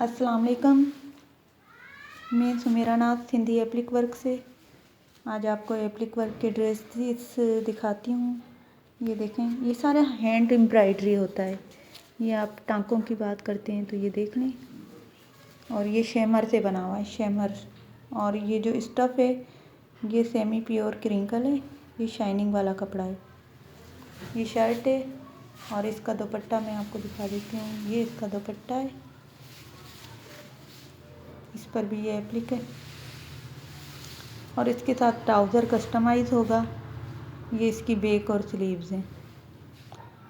अस्सलाम वालेकुम। मैं सुमेरा नाज सिंधी एप्लिक वर्क से आज आपको एप्लिक वर्क के ड्रेसेस दिखाती हूँ। ये देखें, ये सारा हैंड एम्ब्रॉयडरी होता है। ये आप टांकों की बात करते हैं तो ये देख लें। और ये शेमर से बना हुआ है, शेमर। और ये जो स्टफ़ है ये सेमी प्योर क्रिंकल है, ये शाइनिंग वाला कपड़ा है। ये शर्ट है और इसका दुपट्टा मैं आपको दिखा देती हूँ। ये इसका दुपट्टा है, इस पर भी ये एप्लिक है और इसके साथ ट्राउज़र कस्टमाइज़ होगा। ये इसकी बैक और स्लीव्स हैं।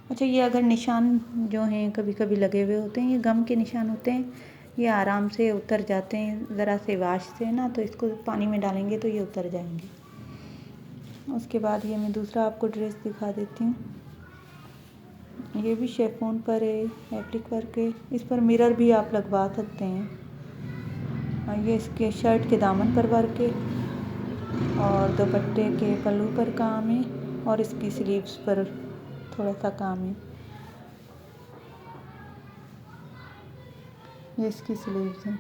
अच्छा, ये अगर निशान जो हैं कभी कभी लगे हुए होते हैं, ये गम के निशान होते हैं, ये आराम से उतर जाते हैं ज़रा से वाश से ना, तो इसको पानी में डालेंगे तो ये उतर जाएंगे। उसके बाद ये मैं दूसरा आपको ड्रेस दिखा देती हूँ। ये भी शेफोन पर है, एप्लिक वर्क है। इस पर मिरर भी आप लगवा सकते हैं। ये इसके शर्ट के दामन पर वर्क है और दुपट्टे के पल्लू पर काम है और इसकी स्लीव्स पर थोड़ा सा काम है। ये इसकी स्लीव्स हैं।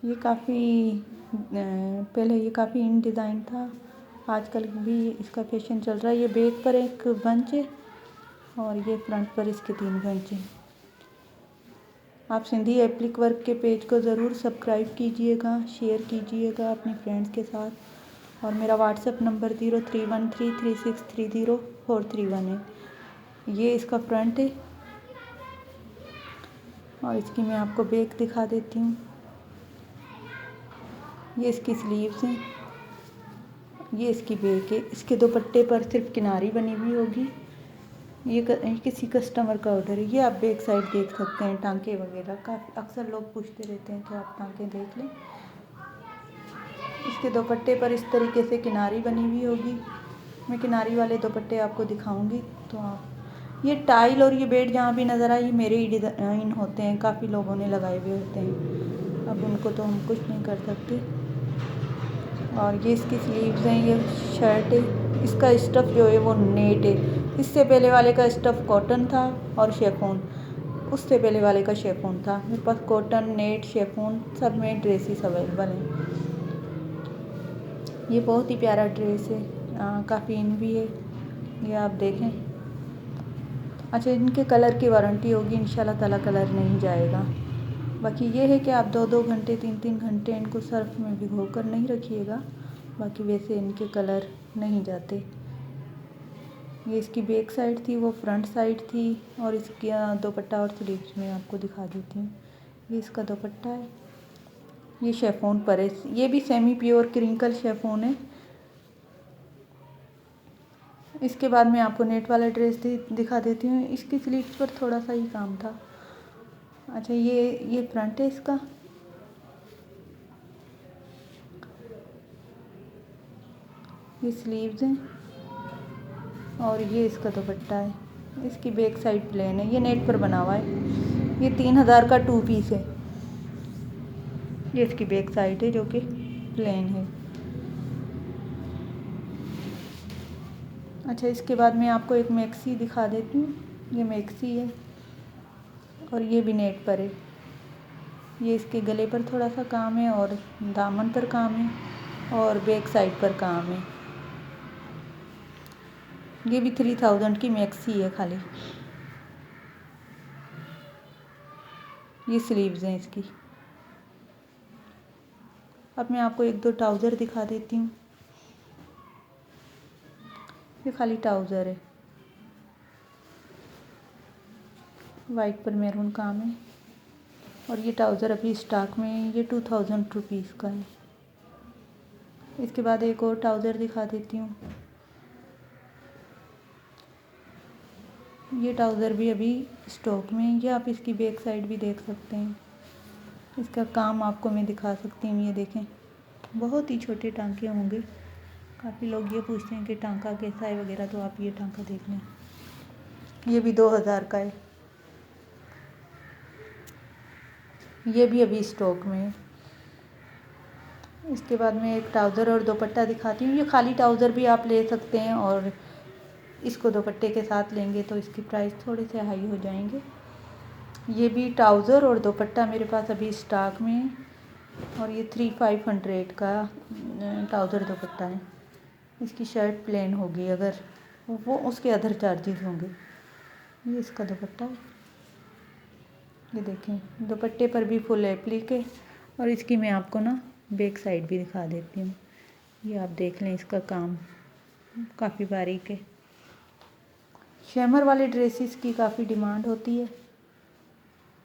ये काफ़ी पहले ये काफ़ी इन डिज़ाइन था, आजकल भी इसका फैशन चल रहा है। ये बैक पर एक बंच है और ये फ्रंट पर इसके 3 बंच हैं। आप सिंधी एप्लिक वर्क के पेज को ज़रूर सब्सक्राइब कीजिएगा, शेयर कीजिएगा अपने फ्रेंड्स के साथ। और मेरा व्हाट्सएप नंबर 0313363041 है। ये इसका फ्रंट है और इसकी मैं आपको बैक दिखा देती हूँ। ये इसकी स्लीव्स हैं, ये इसकी बैक है। इसके दुपट्टे पर सिर्फ किनारी बनी हुई होगी। ये किसी कस्टमर का ऑर्डर है। ये आप बैक साइड देख सकते हैं, टांके वगैरह काफ़ी अक्सर लोग पूछते रहते हैं, तो आप टांके देख लें। इसके दुपट्टे पर इस तरीके से किनारी बनी हुई होगी। मैं किनारी वाले दुपट्टे आपको दिखाऊंगी तो आप ये टाइल और ये बेड जहाँ भी नज़र आए, ये मेरे ही डिज़ाइन होते हैं, काफ़ी लोगों ने लगाए हुए होते हैं। अब उनको तो हम कुछ नहीं कर सकते। और ये इसकी स्लीव्स हैं, ये शर्ट है। इसका स्टफ़ जो है वो नेट है। इससे पहले वाले का स्टफ़ कॉटन था और शेफोन, उससे पहले वाले का शेफोन था। मेरे पास कॉटन, नेट, शेफोन सब में ड्रेसेस अवेलेबल हैं। ये बहुत ही प्यारा ड्रेस है, काफ़ी इन भी है। ये आप देखें। अच्छा, इनके कलर की वारंटी होगी, इंशाल्लाह ताला कलर नहीं जाएगा। बाकी ये है कि आप 2-2 घंटे 3-3 घंटे इनको सर्फ में भिगो कर नहीं रखिएगा, बाकी वैसे इनके कलर नहीं जाते। ये इसकी बैक साइड थी, वो फ्रंट साइड थी। और इसकी दुपट्टा और स्लीव्स में आपको दिखा देती हूँ। ये इसका दुपट्टा है, ये शेफोन पर है। ये भी सेमी प्योर क्रिंकल शेफोन है। इसके बाद मैं आपको नेट वाला ड्रेस दिखा देती हूँ। इसकी स्लीव्स पर थोड़ा सा ही काम था। अच्छा, ये फ्रंट है इसका। ये स्लीव्स हैं और ये इसका दुपट्टा है। इसकी बैक साइड प्लेन है, ये नेट पर बना हुआ है। ये 3000 का 2 पीस है। ये इसकी बैक साइड है जो कि प्लेन है। अच्छा, इसके बाद मैं आपको एक मैक्सी दिखा देती हूँ। ये मैक्सी है और ये भी नेट पर है। ये इसके गले पर थोड़ा सा काम है और दामन पर काम है और बैक साइड पर काम है। ये भी 3000 की मैक्सी है खाली। ये स्लीव्स हैं इसकी। अब मैं आपको 1-2 ट्राउज़र दिखा देती हूँ। ये खाली ट्राउज़र है, वाइट पर मैरून काम है और ये ट्राउज़र अभी स्टॉक में है। ये 2000 रुपीज़ का है। इसके बाद एक और ट्राउज़र दिखा देती हूँ। ये ट्राउज़र भी अभी स्टॉक में है। ये आप इसकी बैक साइड भी देख सकते हैं। इसका काम आपको मैं दिखा सकती हूँ। ये देखें, बहुत ही छोटे टांके होंगे। काफ़ी लोग ये पूछते हैं कि टांका कैसा है वगैरह, तो आप ये टांका देख लें। ये भी 2000 का है। ये भी अभी स्टॉक में है। इसके बाद मैं एक ट्राउज़र और दुपट्टा दिखाती हूँ। ये खाली ट्राउज़र भी आप ले सकते हैं और इसको दुपट्टे के साथ लेंगे तो इसकी प्राइस थोड़े से हाई हो जाएंगे। ये भी ट्राउज़र और दुपट्टा मेरे पास अभी स्टॉक में है और ये 3500 का ट्राउज़र दुपट्टा है। इसकी शर्ट प्लेन होगी, अगर वो उसके अदर चार्जेस होंगे। ये इसका दुपट्टा है, ये देखें दुपट्टे पर भी फुल एप्लिक है और इसकी मैं आपको ना बैक साइड भी दिखा देती हूँ। ये आप देख लें, इसका काम काफ़ी बारीक है। शैमर वाले ड्रेसेस की काफ़ी डिमांड होती है,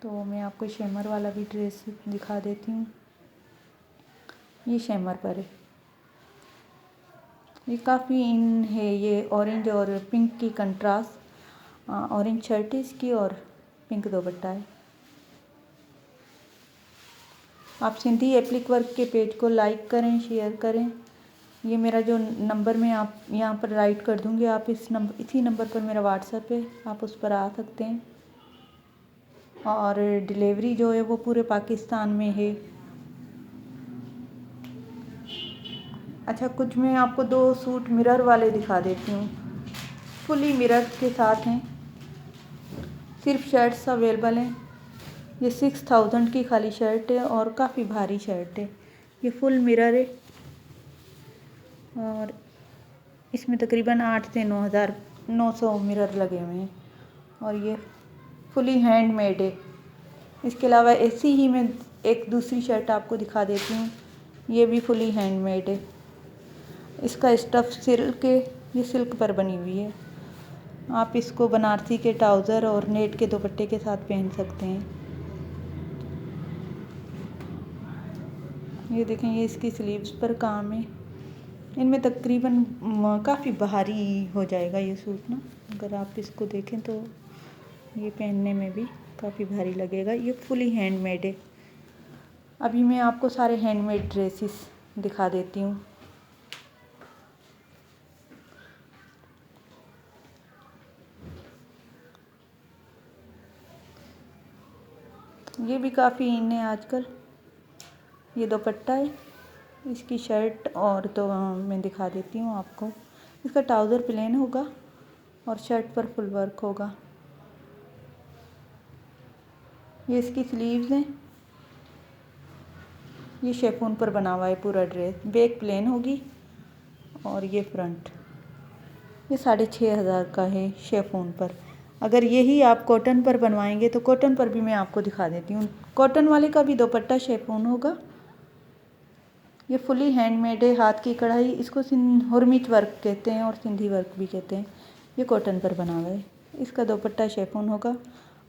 तो मैं आपको शैमर वाला भी ड्रेस दिखा देती हूँ। ये शैमर पर है, ये काफ़ी इन है। ये ऑरेंज और पिंक की कंट्रास्ट, ऑरेंज शर्ट है इसकी और पिंक दुपट्टा है। आप सिंधी एप्लिक वर्क के पेज को लाइक करें, शेयर करें। ये मेरा जो नंबर मैं आप यहाँ पर राइट कर दूँगी, आप इसी नंबर पर मेरा व्हाट्सएप है, आप उस पर आ सकते हैं। और डिलीवरी जो है वो पूरे पाकिस्तान में है। अच्छा, कुछ मैं आपको 2 सूट मिरर वाले दिखा देती हूँ, फुली मिरर के साथ हैं। सिर्फ शर्ट्स अवेलेबल हैं। ये 6000 की खाली शर्ट है और काफ़ी भारी शर्ट है। ये फुल मिरर है और इसमें तकरीबन 8 से 900 मिरर लगे हुए हैं और ये फुली हैंडमेड है। इसके अलावा ऐसी ही मैं एक दूसरी शर्ट आपको दिखा देती हूँ, ये भी फुली हैंडमेड है। इसका स्टफ़ सिल्क है, ये सिल्क पर बनी हुई है। आप इसको बनारसी के ट्राउज़र और नेट के दुपट्टे के साथ पहन सकते हैं। ये देखें, ये इसकी स्लीव्स पर काम है। इनमें तकरीबन काफ़ी भारी हो जाएगा ये सूट ना, अगर आप इसको देखें तो ये पहनने में भी काफ़ी भारी लगेगा। ये फुली हैंडमेड है। अभी मैं आपको सारे हैंडमेड ड्रेसेस दिखा देती हूँ। ये भी काफ़ी इन है आजकल। ये दुपट्टा है, इसकी शर्ट और तो मैं दिखा देती हूँ आपको। इसका ट्राउज़र प्लेन होगा और शर्ट पर फुल वर्क होगा। ये इसकी स्लीव्स हैं। ये शेफून पर बना हुआ है पूरा ड्रेस। बैक प्लेन होगी और ये फ्रंट। ये 6500 का है शेफून पर। अगर यही आप कॉटन पर बनवाएंगे तो कॉटन पर भी मैं आपको दिखा देती हूँ। कॉटन वाले का भी दुपट्टा शेफून होगा। ये फुली हैंडमेड है, हाथ की कढ़ाई। इसको हुरमिच वर्क कहते हैं और सिंधी वर्क भी कहते हैं। ये कॉटन पर बना हुआ है। इसका दुपट्टा शेफून होगा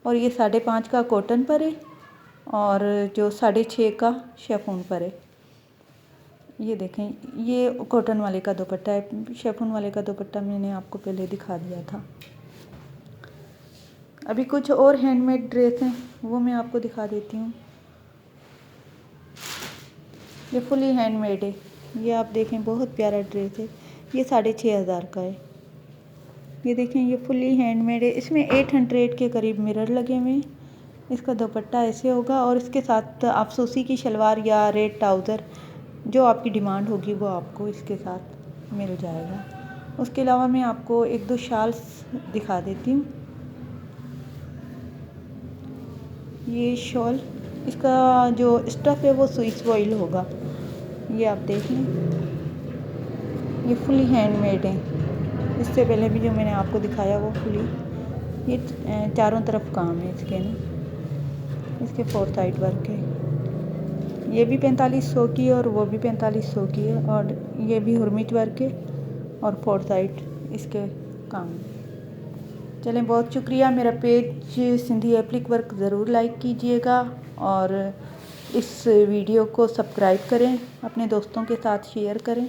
और ये 5.5 का कॉटन पर है और जो 6.5 का शेफून पर है। ये देखें, ये कॉटन वाले का दुपट्टा है। शेफून वाले का दुपट्टा मैंने आपको पहले दिखा दिया था। अभी कुछ और हैंडमेड ड्रेस हैं, वो मैं आपको दिखा देती हूँ। ये फुली हैंडमेड है। ये आप देखें, बहुत प्यारा ड्रेस है। ये 6500 का है। ये देखें, ये फुली हैंडमेड है। इसमें 800 के करीब मिरर लगे हुए हैं। इसका दुपट्टा ऐसे होगा और इसके साथ आप सूसी की शलवार या रेड ट्राउज़र, जो आपकी डिमांड होगी वो आपको इसके साथ मिल जाएगा। उसके अलावा मैं आपको 1-2 शाल्स दिखा देती हूँ। ये शॉल, इसका जो स्टफ़ है वो स्विस वॉइल होगा। ये आप देख लें, ये फुली हैंडमेड है। इससे पहले भी जो मैंने आपको दिखाया वो फुली, ये चारों तरफ काम है इसके ना। इसके 4 साइड वर्क है। ये भी 4500 की है और वो भी 4500 की है और ये भी हुरमिच वर्क है और 4 साइड इसके काम है। चलें, बहुत शुक्रिया। मेरा पेज सिंधी एप्लिक वर्क ज़रूर लाइक कीजिएगा और इस वीडियो को सब्सक्राइब करें, अपने दोस्तों के साथ शेयर करें।